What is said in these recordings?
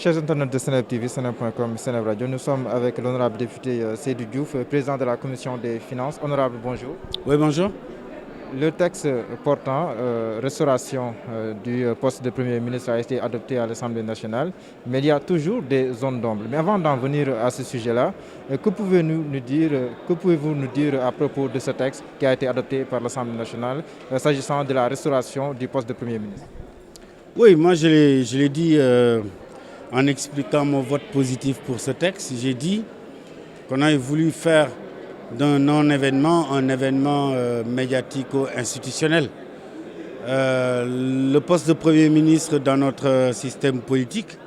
Chers internautes de Seneweb TV, Seneweb.com, Seneweb Radio, nous sommes avec l'honorable député Seydou Diouf, président de la commission des finances. Honorable, bonjour. Oui, bonjour. Le texte portant restauration du poste de Premier ministre a été adopté à l'Assemblée nationale, mais il y a toujours des zones d'ombre. Mais avant d'en venir à ce sujet-là, que pouvez-vous nous dire à propos de ce texte qui a été adopté par l'Assemblée nationale s'agissant de la restauration du poste de Premier ministre? Oui, moi je l'ai dit en expliquant mon vote positif pour ce texte. J'ai dit qu'on a voulu faire d'un non-événement un événement médiatico-institutionnel. Le poste de Premier ministre dans notre système politique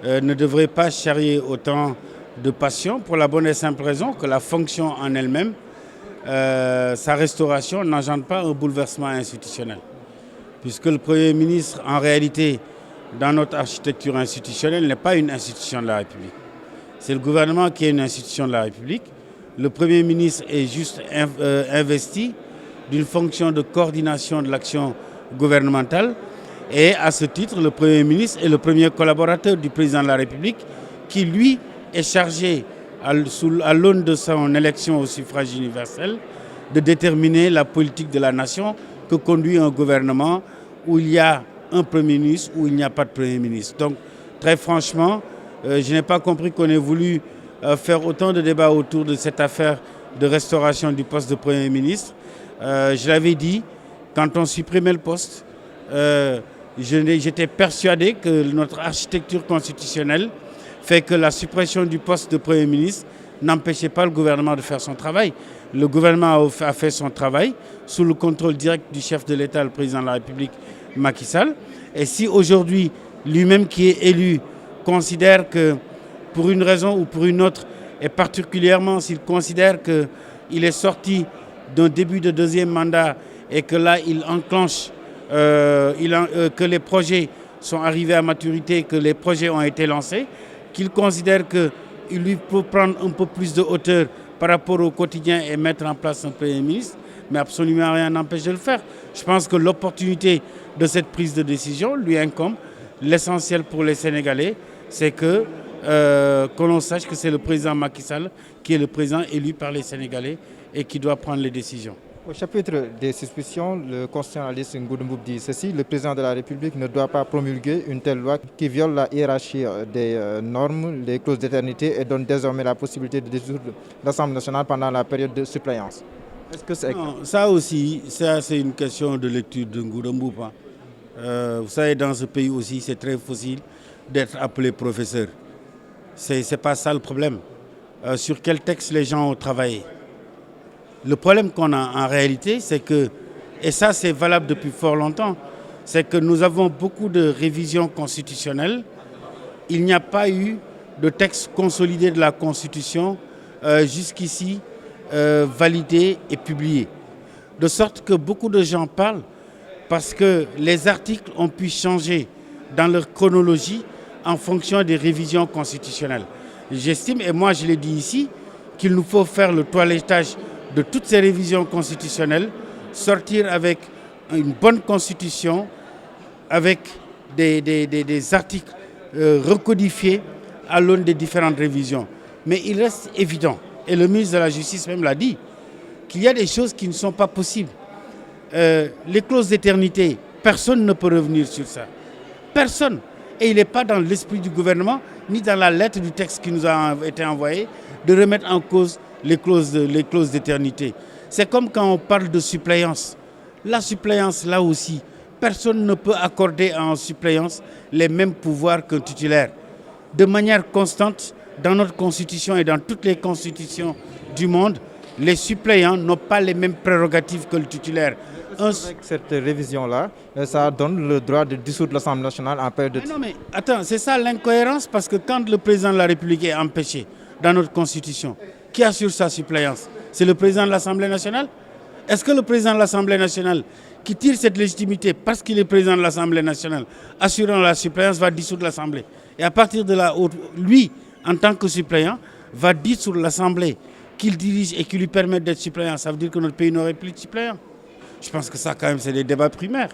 ne devrait pas charrier autant de passion pour la bonne et simple raison que la fonction en elle-même, sa restauration n'engendre pas un bouleversement institutionnel. Puisque le Premier ministre, en réalité, dans notre architecture institutionnelle, n'est pas une institution de la République. C'est le gouvernement qui est une institution de la République. Le Premier ministre est juste investi d'une fonction de coordination de l'action gouvernementale. Et à ce titre, le Premier ministre est le premier collaborateur du Président de la République qui, lui, est chargé, à l'aune de son élection au suffrage universel, de déterminer la politique de la nation que conduit un gouvernement où il y a un Premier ministre ou il n'y a pas de Premier ministre. Donc, très franchement, je n'ai pas compris qu'on ait voulu faire autant de débats autour de cette affaire de restauration du poste de Premier ministre. Je l'avais dit, quand on supprimait le poste, j'étais persuadé que notre architecture constitutionnelle fait que la suppression du poste de Premier ministre n'empêchait pas le gouvernement de faire son travail. Le gouvernement a fait son travail sous le contrôle direct du chef de l'État, le président de la République, Macky Sall. Et si aujourd'hui, lui-même qui est élu, considère que pour une raison ou pour une autre, et particulièrement s'il considère qu'il est sorti d'un début de deuxième mandat et que là, il enclenche, que les projets sont arrivés à maturité, que les projets ont été lancés, qu'il considère qu'il lui faut prendre un peu plus de hauteur par rapport au quotidien et mettre en place un Premier ministre, mais absolument rien n'empêche de le faire. Je pense que l'opportunité de cette prise de décision lui incombe. L'essentiel pour les Sénégalais, c'est que l'on sache que c'est le président Macky Sall qui est le président élu par les Sénégalais et qui doit prendre les décisions. Au chapitre des suspicions, le constitutionnaliste Ngouda Mboup dit ceci: le président de la République ne doit pas promulguer une telle loi qui viole la hiérarchie des normes, les clauses d'éternité et donne désormais la possibilité de dissoudre l'Assemblée nationale pendant la période de suppléance. Est-ce que c'est... Non, ça aussi, c'est une question de lecture de Ngouda Mboup. Vous savez, dans ce pays aussi, c'est très facile d'être appelé professeur. C'est pas ça le problème. Sur quel texte les gens ont travaillé? Le problème qu'on a en réalité, c'est que, et ça c'est valable depuis fort longtemps, c'est que nous avons beaucoup de révisions constitutionnelles. Il n'y a pas eu de texte consolidé de la Constitution jusqu'ici validé et publié. De sorte que beaucoup de gens parlent parce que les articles ont pu changer dans leur chronologie en fonction des révisions constitutionnelles. J'estime, et moi je l'ai dit ici, qu'il nous faut faire le toilettage de toutes ces révisions constitutionnelles, sortir avec une bonne constitution, avec des articles recodifiés à l'aune des différentes révisions. Mais il reste évident, et le ministre de la Justice même l'a dit, qu'il y a des choses qui ne sont pas possibles. Les clauses d'éternité, personne ne peut revenir sur ça. Personne. Et il n'est pas dans l'esprit du gouvernement, ni dans la lettre du texte qui nous a été envoyé, de remettre en cause les clauses d'éternité. C'est comme quand on parle de suppléance. La suppléance, là aussi, personne ne peut accorder à un suppléance les mêmes pouvoirs qu'un titulaire. De manière constante, dans notre constitution et dans toutes les constitutions du monde, les suppléants n'ont pas les mêmes prérogatives que le titulaire. Avec cette révision-là, ça donne le droit de dissoudre l'Assemblée nationale en période de... Non mais attends, c'est ça l'incohérence, parce que quand le président de la République est empêché dans notre constitution, qui assure sa suppléance? C'est le président de l'Assemblée nationale? Est-ce que le président de l'Assemblée nationale, qui tire cette légitimité parce qu'il est président de l'Assemblée nationale, assurant la suppléance, va dissoudre l'Assemblée? Et à partir de là, lui, en tant que suppléant, va dissoudre l'Assemblée qu'il dirige et qui lui permet d'être suppléant. Ça veut dire que notre pays n'aurait plus de suppléants. Je pense que ça, quand même, c'est des débats primaires.